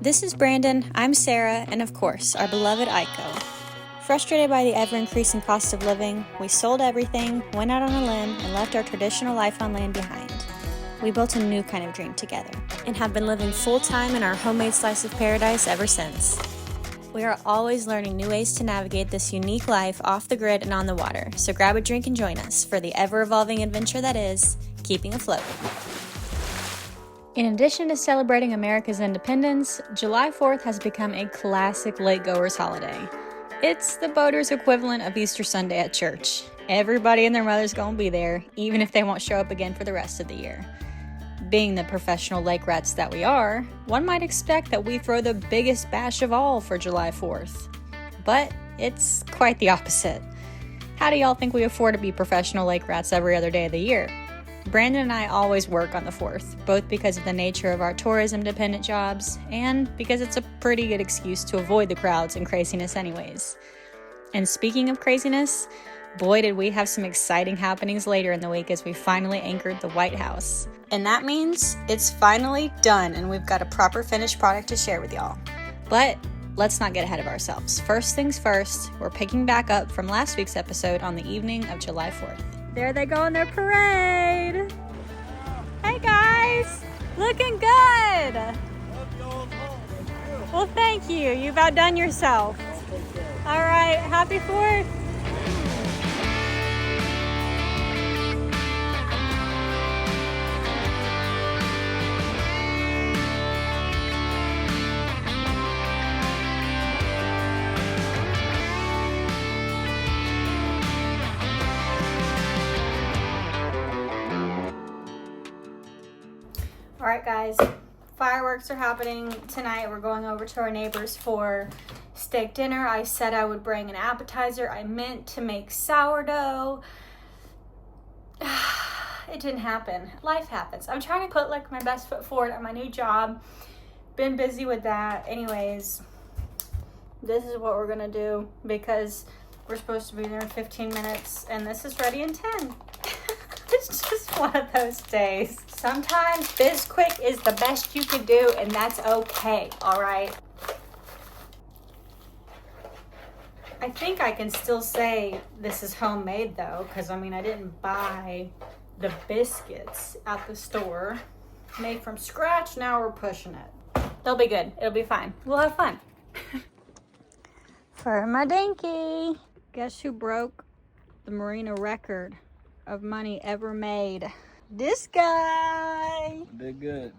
This is Brandon, I'm Sarah, and of course, our beloved Aiko. Frustrated by the ever-increasing cost of living, we sold everything, went out on a limb, and left our traditional life on land behind. We built a new kind of dream together, and have been living full-time in our homemade slice of paradise ever since. We are always learning new ways to navigate this unique life off the grid and on the water, so grab a drink and join us for the ever-evolving adventure that is keeping afloat. In addition to celebrating America's independence, July 4th has become a classic lake-goers holiday. It's the boaters' equivalent of Easter Sunday at church. Everybody and their mother's gonna be there, even if they won't show up again for the rest of the year. Being the professional lake rats that we are, one might expect that we throw the biggest bash of all for July 4th. But it's quite the opposite. How do y'all think we afford to be professional lake rats every other day of the year? Brandon and I always work on the 4th, both because of the nature of our tourism-dependent jobs and because it's a pretty good excuse to avoid the crowds and craziness anyways. And speaking of craziness, boy did we have some exciting happenings later in the week as we finally anchored the White House. And that means it's finally done and we've got a proper finished product to share with y'all. But let's not get ahead of ourselves. First things first, we're picking back up from last week's episode on the evening of July 4th. There they go on their parade. Hey guys, looking good. Well, thank you. You've outdone yourself. All right, happy 4th. All right, guys, fireworks are happening tonight. We're going over to our neighbors for steak dinner. I said I would bring an appetizer. I meant to make sourdough. It didn't happen. Life happens. I'm trying to put like my best foot forward at my new job. Been busy with that. Anyways, this is what we're gonna do because we're supposed to be there in 15 minutes and this is ready in 10. It's just one of those days. Sometimes biz quick is the best you can do, and that's okay, all right? I think I can still say this is homemade though, because I mean, I didn't buy the biscuits at the store. Made from scratch, now we're pushing it. They'll be good, it'll be fine. We'll have fun. For my dinky. Guess who broke the marina record of money ever made? This guy. Did good.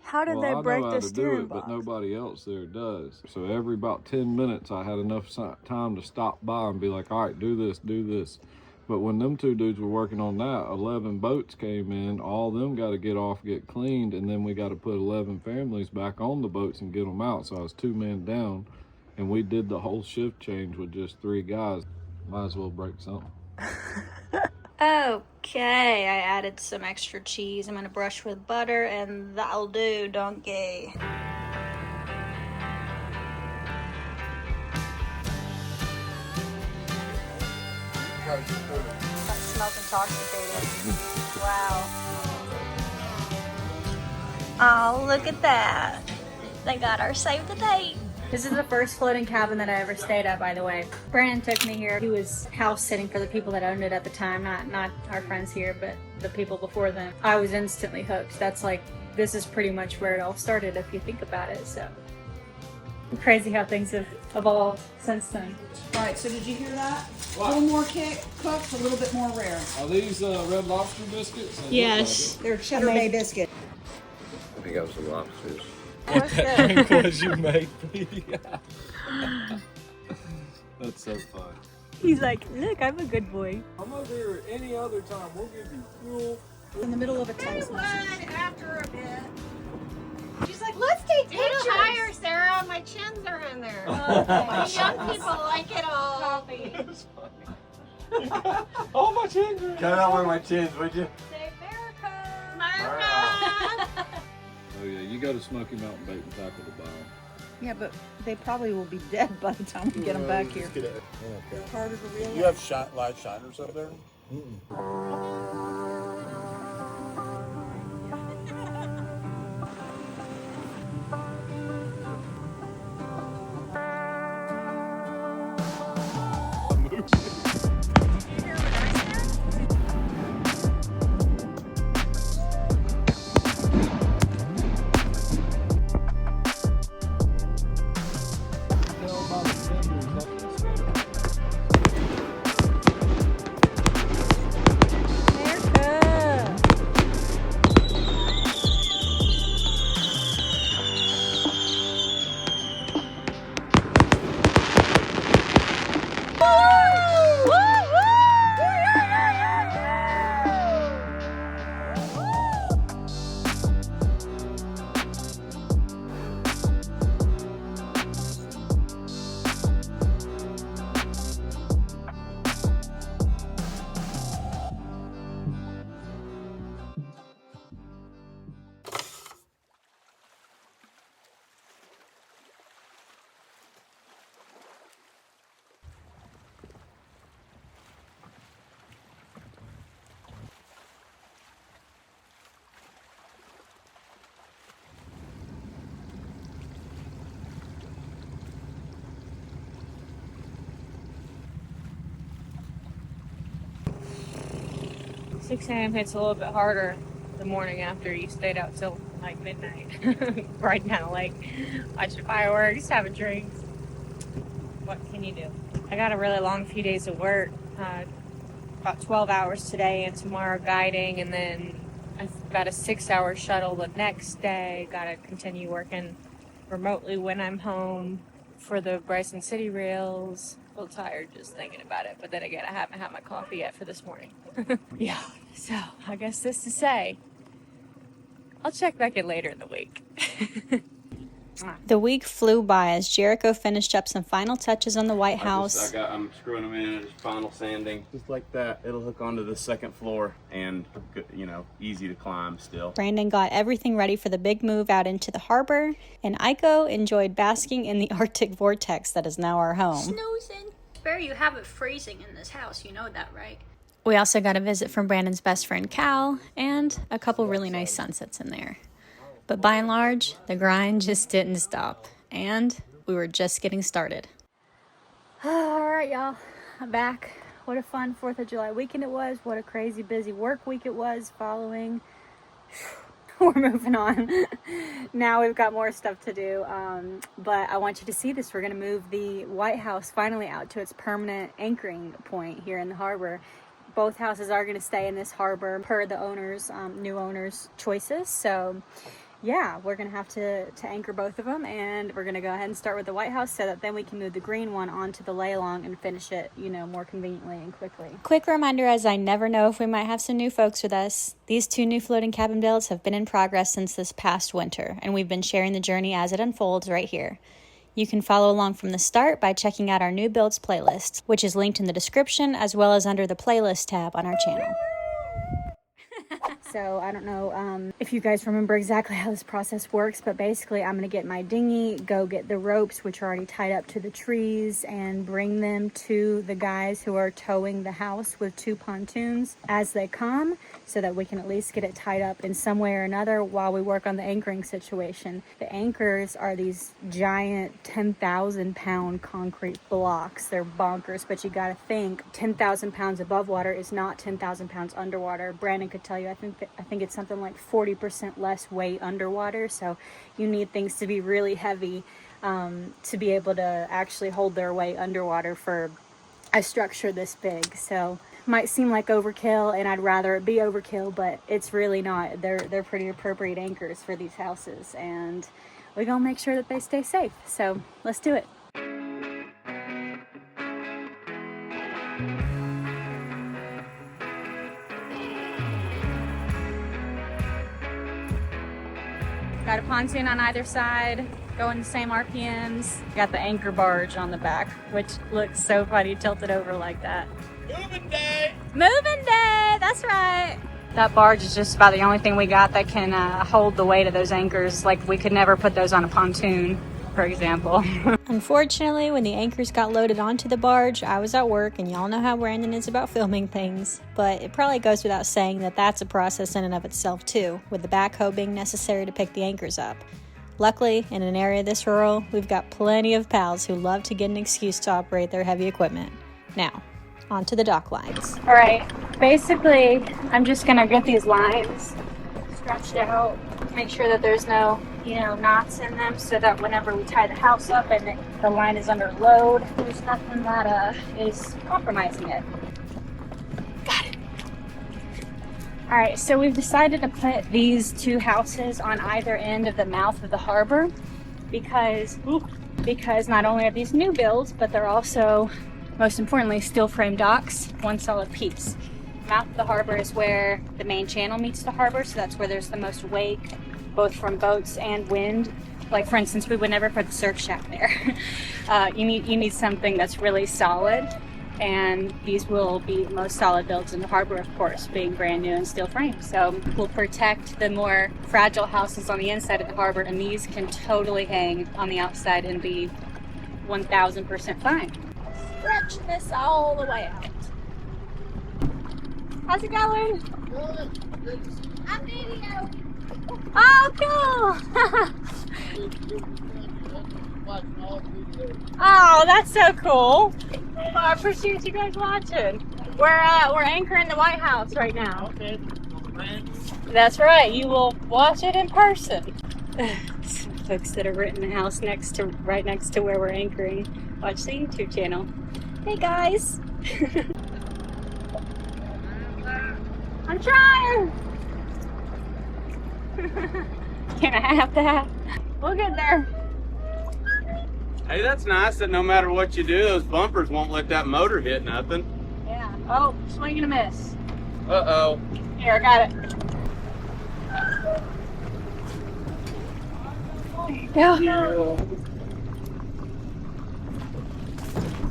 How did they break the steering box? But nobody else there does. So every about 10 minutes, I had enough time to stop by and be like, all right, do this, do this. But when them two dudes were working on that, 11 boats came in. All of them got to get off, get cleaned, and then we got to put 11 families back on the boats and get them out. So I was 2 men down, and we did the whole shift change with just 3 guys. Might as well break something. Okay, I added some extra cheese. I'm gonna brush with butter and that'll do, donkey. That smells intoxicating. Wow. Oh, look at that. They got our save the date. This is the first floating cabin that I ever stayed at, by the way. Brandon took me here. He was house sitting for the people that owned it at the time, not our friends here, but the people before them. I was instantly hooked. That's like, this is pretty much where it all started if you think about it, so. Crazy how things have evolved since then. All right, so did you hear that? A little more cooked, a little bit more rare. Are these Red Lobster biscuits? Yes. They're Cheddar Bay biscuit. I think I was some lobsters. What that drink was you made me. That's so fun. He's like, look, I'm a good boy. I'm over here any other time. We'll give you fuel. In the middle of a text But message. after a bit, She's like, let's take a little pictures. higher, Sarah. My chins are in there. Okay. The young people like it all. Coffee. Oh, my chins are Cut out one of my chins, would you? Say America. America. Oh yeah, you go to Smoky Mountain Bait and tackle the bottom. Yeah, but they probably will be dead by the time we get them back here. Okay. Harder to reel You have live shiners up there? 6 a.m. hits a little bit harder the morning after you stayed out till like midnight. Riding down the lake, watching fireworks, having drinks. What can you do? I got a really long few days of work. About 12 hours today and tomorrow guiding, and then I've got a 6-hour shuttle the next day. Gotta continue working remotely when I'm home for the Bryson City Reels. A little tired just thinking about it, but then again, I haven't had my coffee yet for this morning. Yeah, so I guess this to say, I'll check back in later in the week. The week flew by as Jericho finished up some final touches on the White House. I'm screwing them in, just final sanding. Just like that, it'll hook onto the second floor and, you know, easy to climb still. Brandon got everything ready for the big move out into the harbor, and Aiko enjoyed basking in the Arctic vortex that is now our home. Snoozing. Bear, you have it freezing in this house, you know that, right? We also got a visit from Brandon's best friend Cal, and a couple really nice sunsets in there. But by and large, the grind just didn't stop, and we were just getting started. All right, y'all, I'm back. What a fun 4th of July weekend it was. What a crazy busy work week it was following. We're moving on. Now we've got more stuff to do, but I want you to see this. We're going to move the White House finally out to its permanent anchoring point here in the harbor. Both houses are going to stay in this harbor per the owners, new owners' choices. So yeah, we're going to have to anchor both of them, and we're going to go ahead and start with the White House so that then we can move the green one onto the lay-along and finish it, you know, more conveniently and quickly. Quick reminder, as I never know if we might have some new folks with us, these 2 new floating cabin builds have been in progress since this past winter, and we've been sharing the journey as it unfolds right here. You can follow along from the start by checking out our new builds playlist, which is linked in the description as well as under the playlist tab on our channel. So I don't know if you guys remember exactly how this process works, but basically I'm going to get my dinghy, go get the ropes, which are already tied up to the trees, and bring them to the guys who are towing the house with 2 pontoons as they come, so that we can at least get it tied up in some way or another while we work on the anchoring situation. The anchors are these giant 10,000 pound concrete blocks. They're bonkers, but you got to think 10,000 pounds above water is not 10,000 pounds underwater. Brandon could tell you, I think it's something like 40% less weight underwater, so you need things to be really heavy to be able to actually hold their weight underwater for a structure this big. So might seem like overkill, and I'd rather it be overkill, but it's really not. They're pretty appropriate anchors for these houses, and we're gonna make sure that they stay safe. So let's do it. Got a pontoon on either side, going the same RPMs. Got the anchor barge on the back, which looks so funny tilted over like that. Moving day! Moving day, that's right. That barge is just about the only thing we got that can hold the weight of those anchors. Like, we could never put those on a pontoon, for example. Unfortunately, when the anchors got loaded onto the barge, I was at work, and y'all know how Brandon is about filming things, but it probably goes without saying that that's a process in and of itself too, with the backhoe being necessary to pick the anchors up. Luckily, in an area this rural, we've got plenty of pals who love to get an excuse to operate their heavy equipment. Now, onto the dock lines. All right, basically, I'm just gonna get these lines stretched out, make sure that there's no, knots in them, so that whenever we tie the house up and the line is under load, there's nothing that is compromising it. Got it. All right, so we've decided to put these 2 houses on either end of the mouth of the harbor because not only are these new builds, but they're also, most importantly, steel frame docks, one solid piece. Mouth of the harbor is where the main channel meets the harbor, so that's where there's the most wake, both from boats and wind. Like, for instance, we would never put the surf shack there. You need something that's really solid, and these will be the most solid builds in the harbor, of course, being brand new and steel frame. So we'll protect the more fragile houses on the inside of the harbor, and these can totally hang on the outside and be 1000% fine. Stretch this all the way out. How's it going? Good. I'm video. Oh, cool! Oh, that's so cool. Well, I appreciate you guys watching. We're anchoring the White House right now. Okay. That's right. You will watch it in person. Some folks that are in the house right next to where we're anchoring watch the YouTube channel. Hey guys. I'm trying. Can I have that? We'll get there. Hey, that's nice that no matter what you do, those bumpers won't let that motor hit nothing. Yeah. Oh, swing and a miss. Uh-oh. Here, I got it. There you go.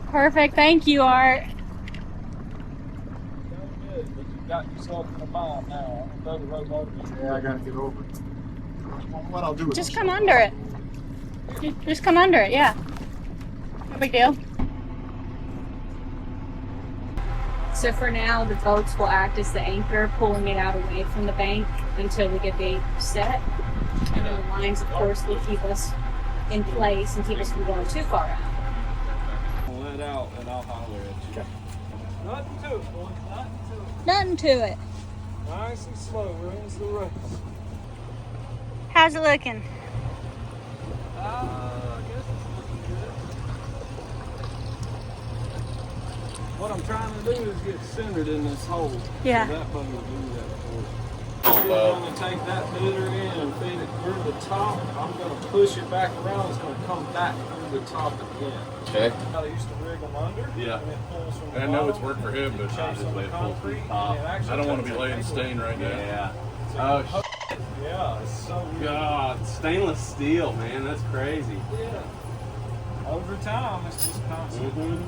Perfect. Thank you, Art. Got yourself in a bind now. Yeah, I gotta get over it. What I'll do is Just come under it. Just come under it, yeah. No big deal. So for now, the boats will act as the anchor, pulling it out away from the bank until we get the anchor set. And then the lines, of course, will keep us in place and keep us from going too far out. I'll let out and I'll holler at you. Okay. Nothing to it, boy. Nothing to it. Nothing to it. Nice and slow. Runs the race. How's it looking? I guess it's looking good. What I'm trying to do is get centered in this hole. Yeah. So that boat will do that for us. I'm going to take that bitter in and feed it through the top. I'm going to push it back around. It's going to come back through the top again. Okay. I used to rig them under. Yeah. And it pulls from the I know it's bottom. worked for him, but I just lay it full from the top. I don't want to be laying stain right now. Yeah. Oh, Yeah, it's so weird. God. Stainless steel, man. That's crazy. Yeah. Over time, it's just constant.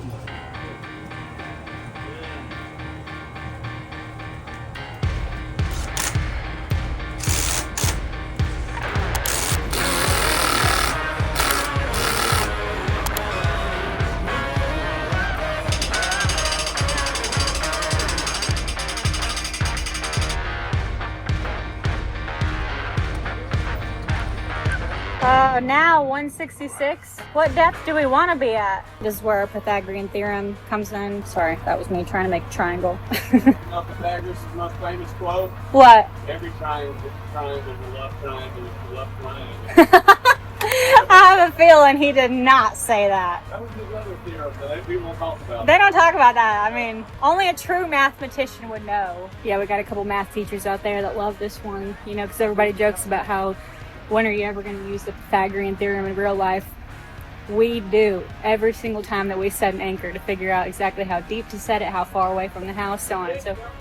Now 166. What depth do we want to be at? This is where our Pythagorean theorem comes in. Sorry, that was me trying to make a triangle. Pythagoras' most famous quote. What? Every triangle is a left triangle is a left triangle. I have a feeling he did not say that. That was his other theorem that people won't talk about. They don't talk about that. I mean, only a true mathematician would know. Yeah, we got a couple math teachers out there that love this one, you know, because everybody jokes about how when are you ever going to use the Pythagorean theorem in real life? We do every single time that we set an anchor to figure out exactly how deep to set it, how far away from the house, so on and so forth.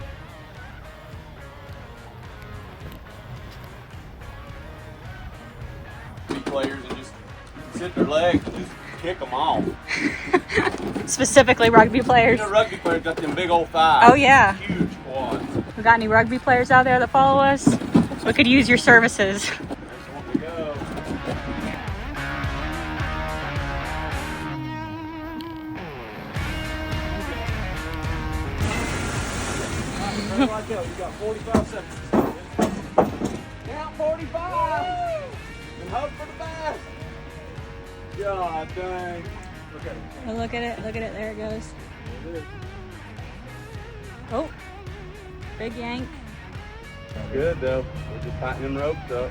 Players and just sit their legs and just kick them off. Specifically rugby players. You know, rugby players got them big old thighs. Oh, yeah. Huge quads. We got any rugby players out there that follow us? We could use your services. That's what we go. Right like that. We got 45 seconds. Count 45. And hope for the best. God dang. Okay. Oh, look at it. Look at it. There it goes. Oh. Big yank. Good though. We're just tightening ropes up.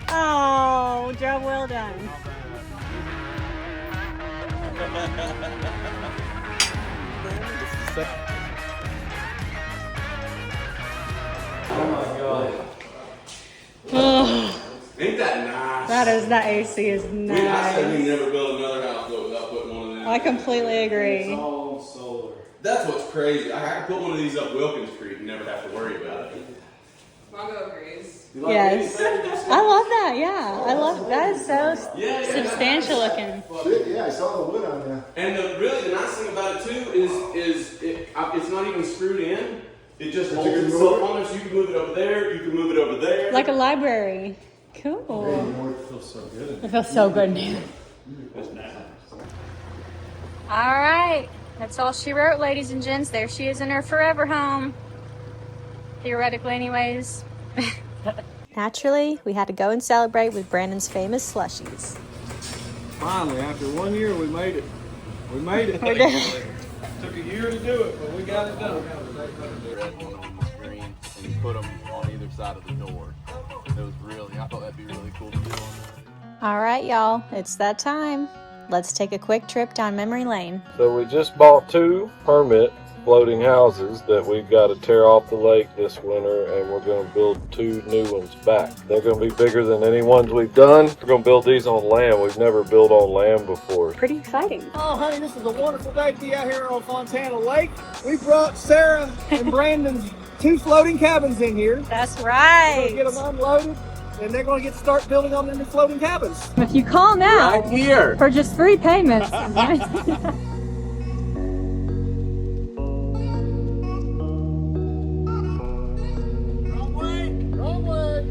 Oh, job well done. Oh, Ain't that nice? that AC is I nice. say we never build another house without putting one of them. I completely agree. All solar. That's what's crazy. I could put one of these up Wilkins Street and never have to worry about it. Mongo agrees. Yes. I love that. Yeah. I love that. Is so substantial looking. Yeah, I saw the wood on there. And the nice thing about it too is it's not even screwed in. It just holds itself on there, so you can move it over there. You can move it over there. Like a library. Cool. It feels so good. It feels so good, dude. All right. That's all she wrote, ladies and gents. There she is in her forever home. Theoretically, anyways. Naturally, we had to go and celebrate with Brandon's famous slushies. Finally, after 1 year, we made it. We made it. We did. Took a year to do it, but we got it done. Red one on the screen, and you put them on either side of the door. It was really, I thought that'd be really cool to do on there. All right, y'all, it's that time. Let's take a quick trip down memory lane. So we just bought 2 permit floating houses that we've got to tear off the lake this winter, and we're going to build 2 new ones back. They're going to be bigger than any ones we've done. We're going to build these on land. We've never built on land before. Pretty exciting. Oh, honey, this is a wonderful day to be out here on Fontana Lake. We brought Sarah and Brandon's 2 floating cabins in here. That's We're right. going to get them unloaded, and they're going to get to start building on them new floating cabins. If you call now Right here. for just 3 payments. Wrong way.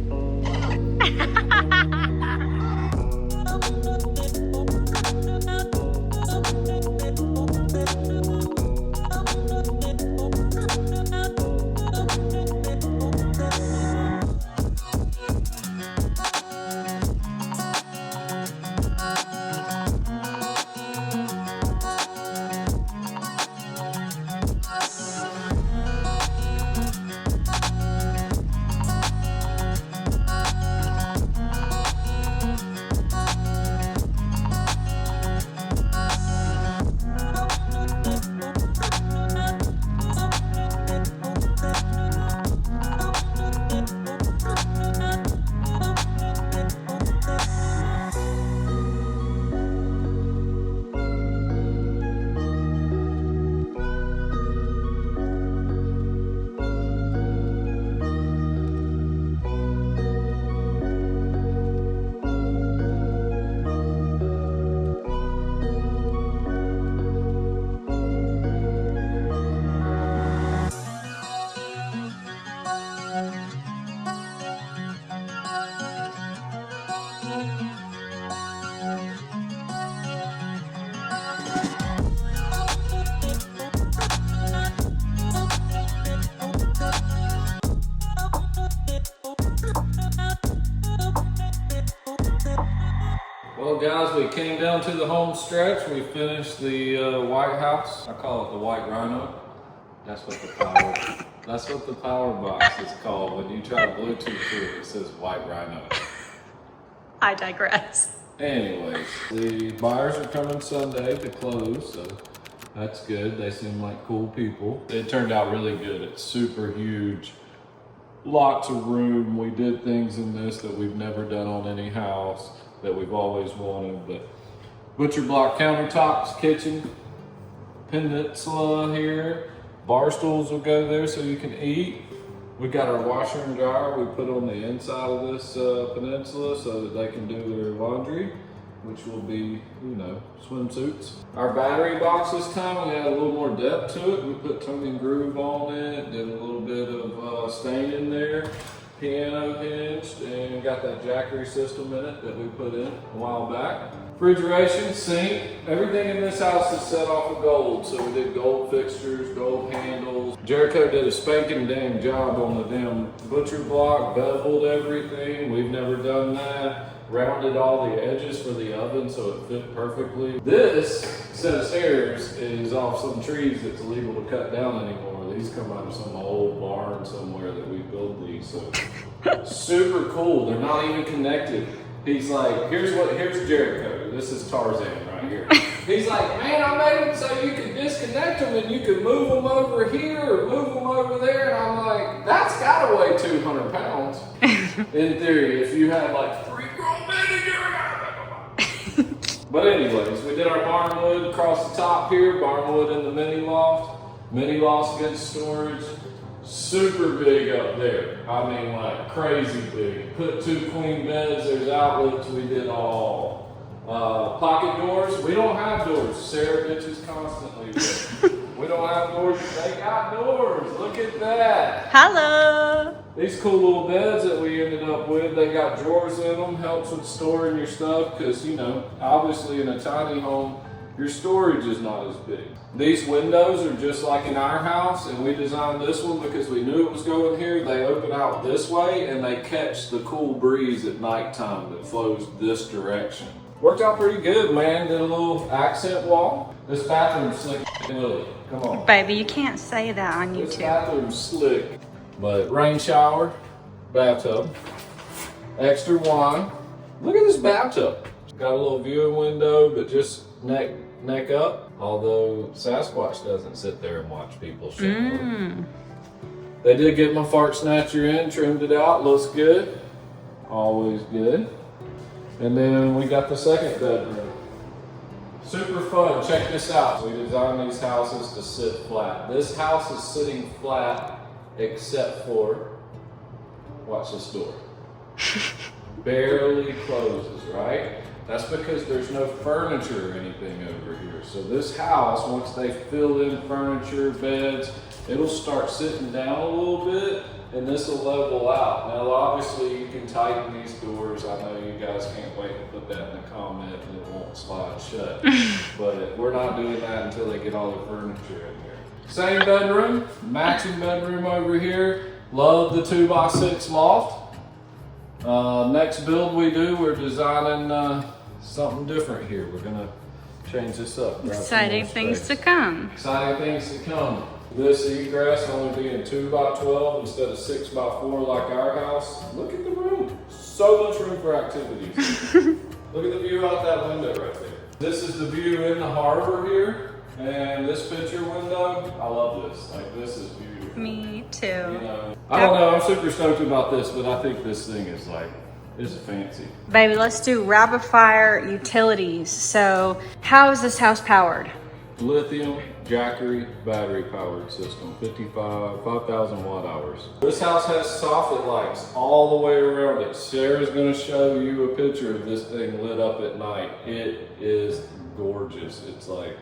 Well, guys, we came down to the home stretch. We finished the White House. I call it the White Rhino. That's what the power box is called. When you try to Bluetooth to it, it says White Rhino. I digress. Anyways, the buyers are coming Sunday to close, so that's good. They seem like cool people. It turned out really good. It's super huge. Lots of room. We did things in this that we've never done on any house that we've always wanted. But butcher block countertops, kitchen, peninsula here. Bar stools will go there so you can eat. We got our washer and dryer we put on the inside of this peninsula so that they can do their laundry, which will be, you know, swimsuits. Our battery box this time, we had a little more depth to it. We put Tony Groove on it, did a little bit of stain in there, piano hinged, and got that jackery system in it that we put in a while back. Refrigeration, sink, everything in this house is set off of gold. So we did gold fixtures, gold handles. Jericho did a spanking dang job on the damn butcher block, beveled everything. We've never done that. Rounded all the edges for the oven so it fit perfectly. This set of stairs is off some trees that's illegal to cut down anymore. These come out of some old barn somewhere that we built these. So super cool. They're not even connected. He's like, here's Jericho. This is Tarzan right here. He's like, man, I made them so you could disconnect them and you could move them over here or move them over there. And I'm like, that's gotta weigh 200 pounds. In theory, if you had like 3 grown men in your But anyways, we did our barn wood across the top here, barn wood in the mini loft against storage. Super big up there. I mean, like crazy big. Put 2 queen beds, there's outlets, we did all. Pocket doors, we don't have doors. Sarah bitches constantly. We don't have doors, they got doors. Look at that. Hello. These cool little beds that we ended up with, they got drawers in them, helps with storing your stuff because, you know, obviously in a tiny home, your storage is not as big. These windows are just like in our house, and we designed this one because we knew it was going here. They open out this way and they catch the cool breeze at nighttime that flows this direction. Worked out pretty good, man. Did a little accent wall. This bathroom's slick, Lily. Come on. Baby, you can't say that on This YouTube. bathroom's slick. But rain shower, bathtub, extra wine. Look at this bathtub. Got a little viewing window, but just neck up. Although Sasquatch doesn't sit there and watch people shower. They did get my fart snatcher in, trimmed it out, looks good. Always good. And then we got the second bedroom. Super fun, check this out. We designed these houses to sit flat. This house is sitting flat except for, watch this door. Barely closes, right? That's because there's no furniture or anything over here. So this house, once they fill in furniture, beds, it'll start sitting down a little bit and this will level out. Now obviously you can tighten these doors. I know you guys can't wait to put that in the comment and it won't slide shut. But we're not doing that until they get all the furniture in here. Same bedroom, matching bedroom over here. Love the 2x6 loft. Next build we do, we're designing something different here. We're gonna change this up. Exciting things to come. Exciting things to come. This egress only being 2x12 instead of 6x4 like our house. Look at the room. So much room for activities. Look at the view out that window right there. This is the view in the harbor here. And this picture window, I love this. Like, this is beautiful. Me too. You know, I don't know, I'm super stoked about this, but I think this thing is like, is fancy. Baby, let's do rapid fire utilities. So, how is this house powered? Lithium Jackery battery powered system, 5,000 watt hours. This house has soffit lights all the way around it. Sarah's gonna show you a picture of this thing lit up at night. It is gorgeous. It's like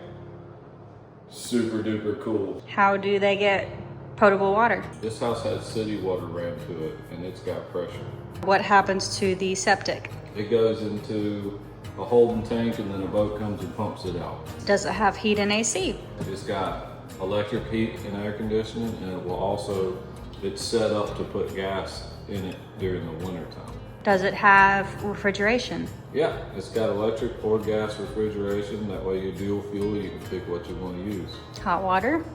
super duper cool. How do they get potable water? This house has city water ran to it and it's got pressure. What happens to the septic? It goes into a holding tank and then a boat comes and pumps it out. Does it have heat and AC? It's got electric heat and air conditioning, and it will also, it's set up to put gas in it during the winter time. Does it have refrigeration? Yeah, it's got electric or gas refrigeration. That way you dual fuel, you can pick what you want to use. Hot water?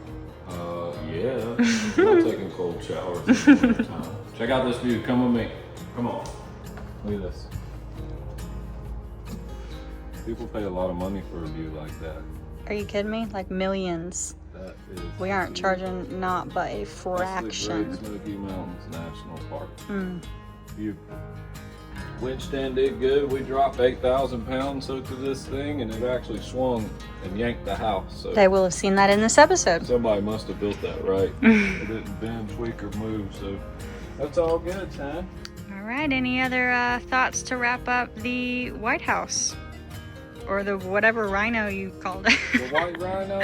Yeah, I'm not taking cold showers in the winter time. Check out this view, come with me. Come on, look at this. People pay a lot of money for a view like that. Are you kidding me? Like millions. That is We aren't charging not but a fraction. That's the Great Smoky Mountains National Park. You winch stand did good. We dropped 8,000 pounds to this thing, and it actually swung and yanked the house. So They will have seen that in this episode. somebody must have built that right. It didn't bend, tweak, or move. So that's all good, son. All right, any other thoughts to wrap up the White House? Or the whatever rhino you called it. The white rhino.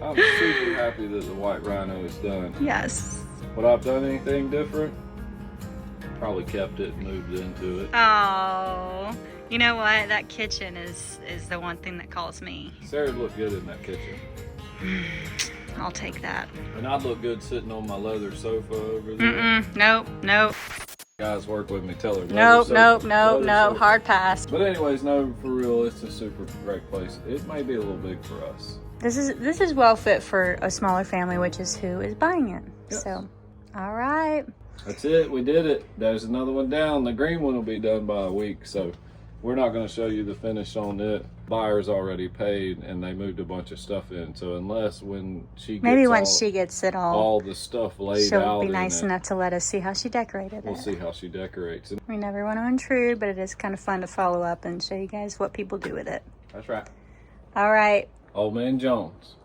I'm super happy that the white rhino is done. Yes. Would I've done anything different? Probably kept it and moved into it. Oh, you know what? That kitchen is the one thing that calls me. Sarah looked good in that kitchen. I'll take that. And I'd look good sitting on my leather sofa over there. Nope. Guys work with me, tell her. Nope. leather sofa. Hard pass. But anyways, no, for real, it's a super great place. It may be a little big for us. This is well fit for a smaller family, which is who is buying it. Yes. So, all right. That's it, we did it. There's another one down. The green one will be done by a week, so we're not going to show you the finish on it. Buyer's already paid and they moved a bunch of stuff in. So unless when she gets Maybe once she gets it all the stuff laid she'll out, be nice in it, enough to let us see how she decorated we'll it. see how she decorates it. We never want to intrude, but it is kind of fun to follow up and show you guys what people do with it. That's right. All right. Old Man Jones,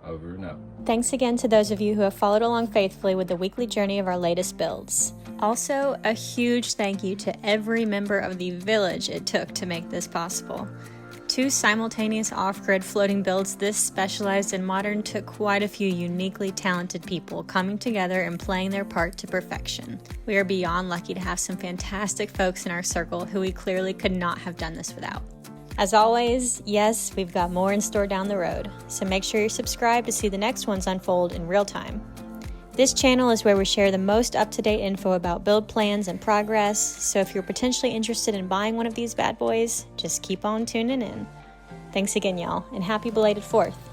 over and out. Thanks again to those of you who have followed along faithfully with the weekly journey of our latest builds. Also, a huge thank you to every member of the village it took to make this possible. 2 simultaneous off-grid floating builds this specialized and modern took quite a few uniquely talented people coming together and playing their part to perfection. We are beyond lucky to have some fantastic folks in our circle who we clearly could not have done this without. As always, yes, we've got more in store down the road, so make sure you're subscribed to see the next ones unfold in real time. This channel is where we share the most up-to-date info about build plans and progress, so if you're potentially interested in buying one of these bad boys, just keep on tuning in. Thanks again, y'all, and happy belated 4th.